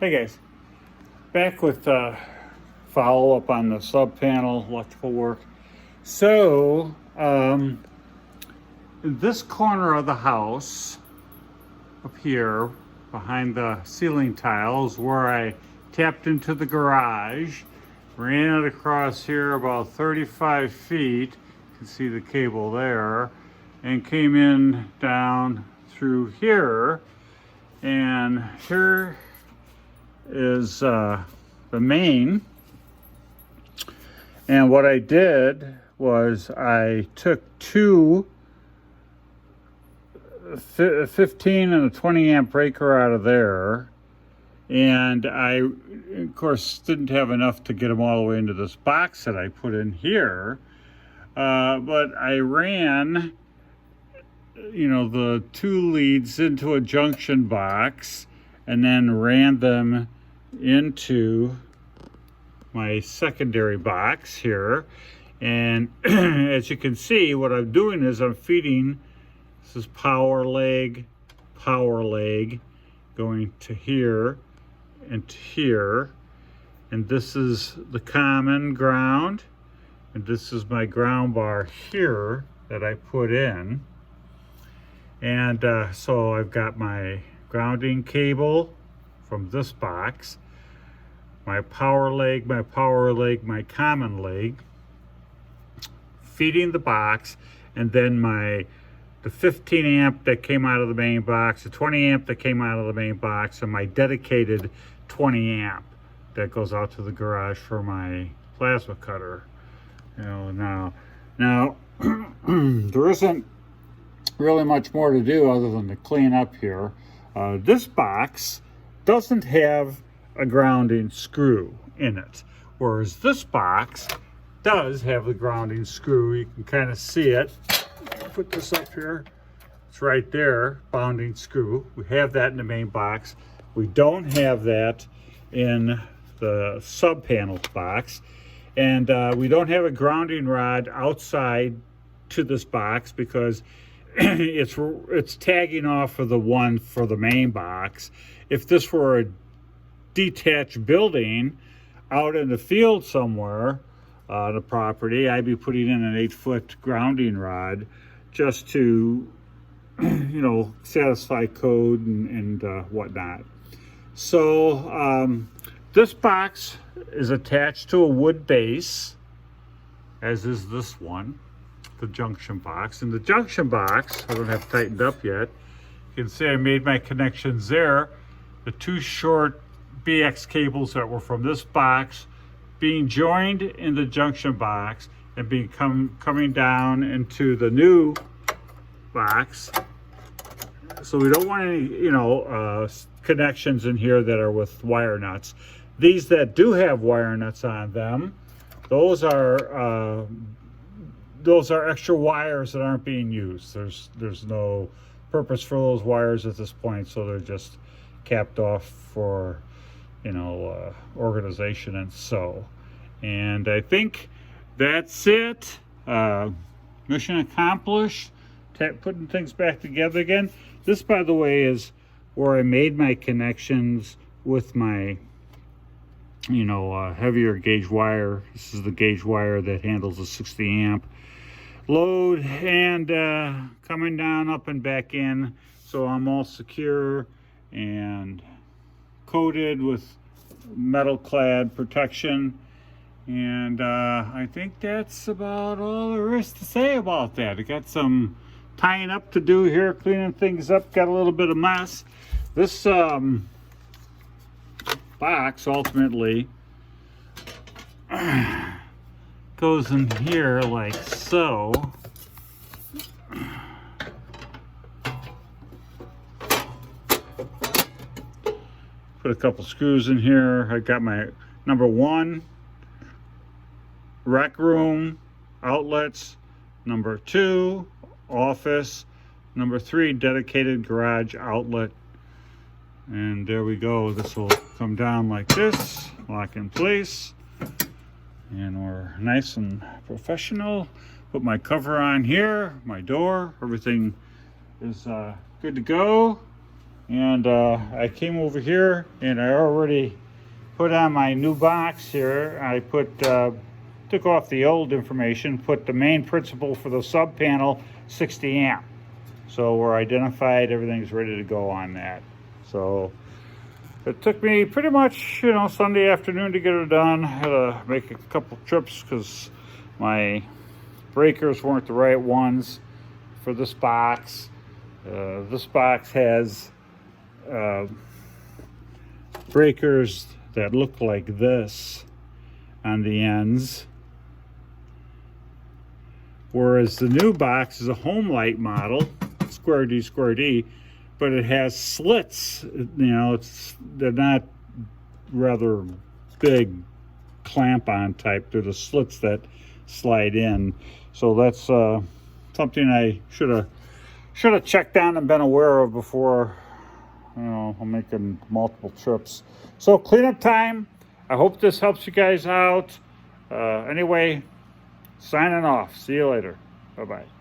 Hey guys, back with follow up on the sub panel electrical work. So, in this corner of the house, up here behind the ceiling tiles, where I tapped into the garage, ran it across here about 35 feet. You can see the cable there, and came in down through here, and here is the main. And what I did was I took two 15 and a 20 amp breaker out of there, and I of course didn't have enough to get them all the way into this box that I put in here, but I ran the two leads into a junction box and then ran them into my secondary box here. And as you can see, what I'm doing is I'm feeding, this is power leg going to here and to here, and this is the common ground, and this is my ground bar here that I put in. And so I've got my grounding cable from this box, my power leg, my common leg, feeding the box, and then the 15 amp that came out of the main box, the 20 amp that came out of the main box, and my dedicated 20 amp that goes out to the garage for my plasma cutter. Now there isn't really much more to do other than to clean up here. This box doesn't have a grounding screw in it, whereas this box does have the grounding screw. You can kind of see it. Put this up here. It's right there, grounding screw. We have that in the main box. We don't have that in the sub panel box, and we don't have a grounding rod outside to this box because it's tagging off of the one for the main box. If this were a detached building out in the field somewhere on the property, I'd be putting in an 8-foot grounding rod just to satisfy code and whatnot. So this box is attached to a wood base, as is this one, the junction box. In the junction box, I don't have it tightened up yet. You can see I made my connections there. The two short BX cables that were from this box being joined in the junction box and coming down into the new box. So we don't want any connections in here that are with wire nuts. These that do have wire nuts on them, those are extra wires that aren't being used. There's no purpose for those wires at this point, so they're just capped off for organization. And I think that's it. Mission accomplished. Putting things back together again. This, by the way, is where I made my connections with my heavier gauge wire. This is the gauge wire that handles the 60 amp load, and coming down, up and back in, so I'm all secure and coated with metal clad protection. And I think that's about all there is to say about that. I got some tying up to do here, cleaning things up, got a little bit of mess. This box ultimately goes in here like so. Put a couple screws in here. I got my number 1 rec room outlets, number 2 office, number 3 dedicated garage outlet. And there we go. This will come down like this, lock in place, and we're nice and professional. Put my cover on here, my door, everything is good to go. And I came over here and I already put on my new box here. I took off the old information, put the main principal for the sub panel 60 amp. So we're identified, everything's ready to go on that. So it took me pretty much, Sunday afternoon to get it done. I had to make a couple trips because my breakers weren't the right ones for this box. This box has breakers that look like this on the ends, whereas the new box is a home light model, square D, but it has slits. They're not rather big clamp-on type. They're the slits that slide in. So that's something I should have checked on and been aware of before. I'm making multiple trips. So cleanup time. I hope this helps you guys out. Anyway, signing off. See you later. Bye-bye.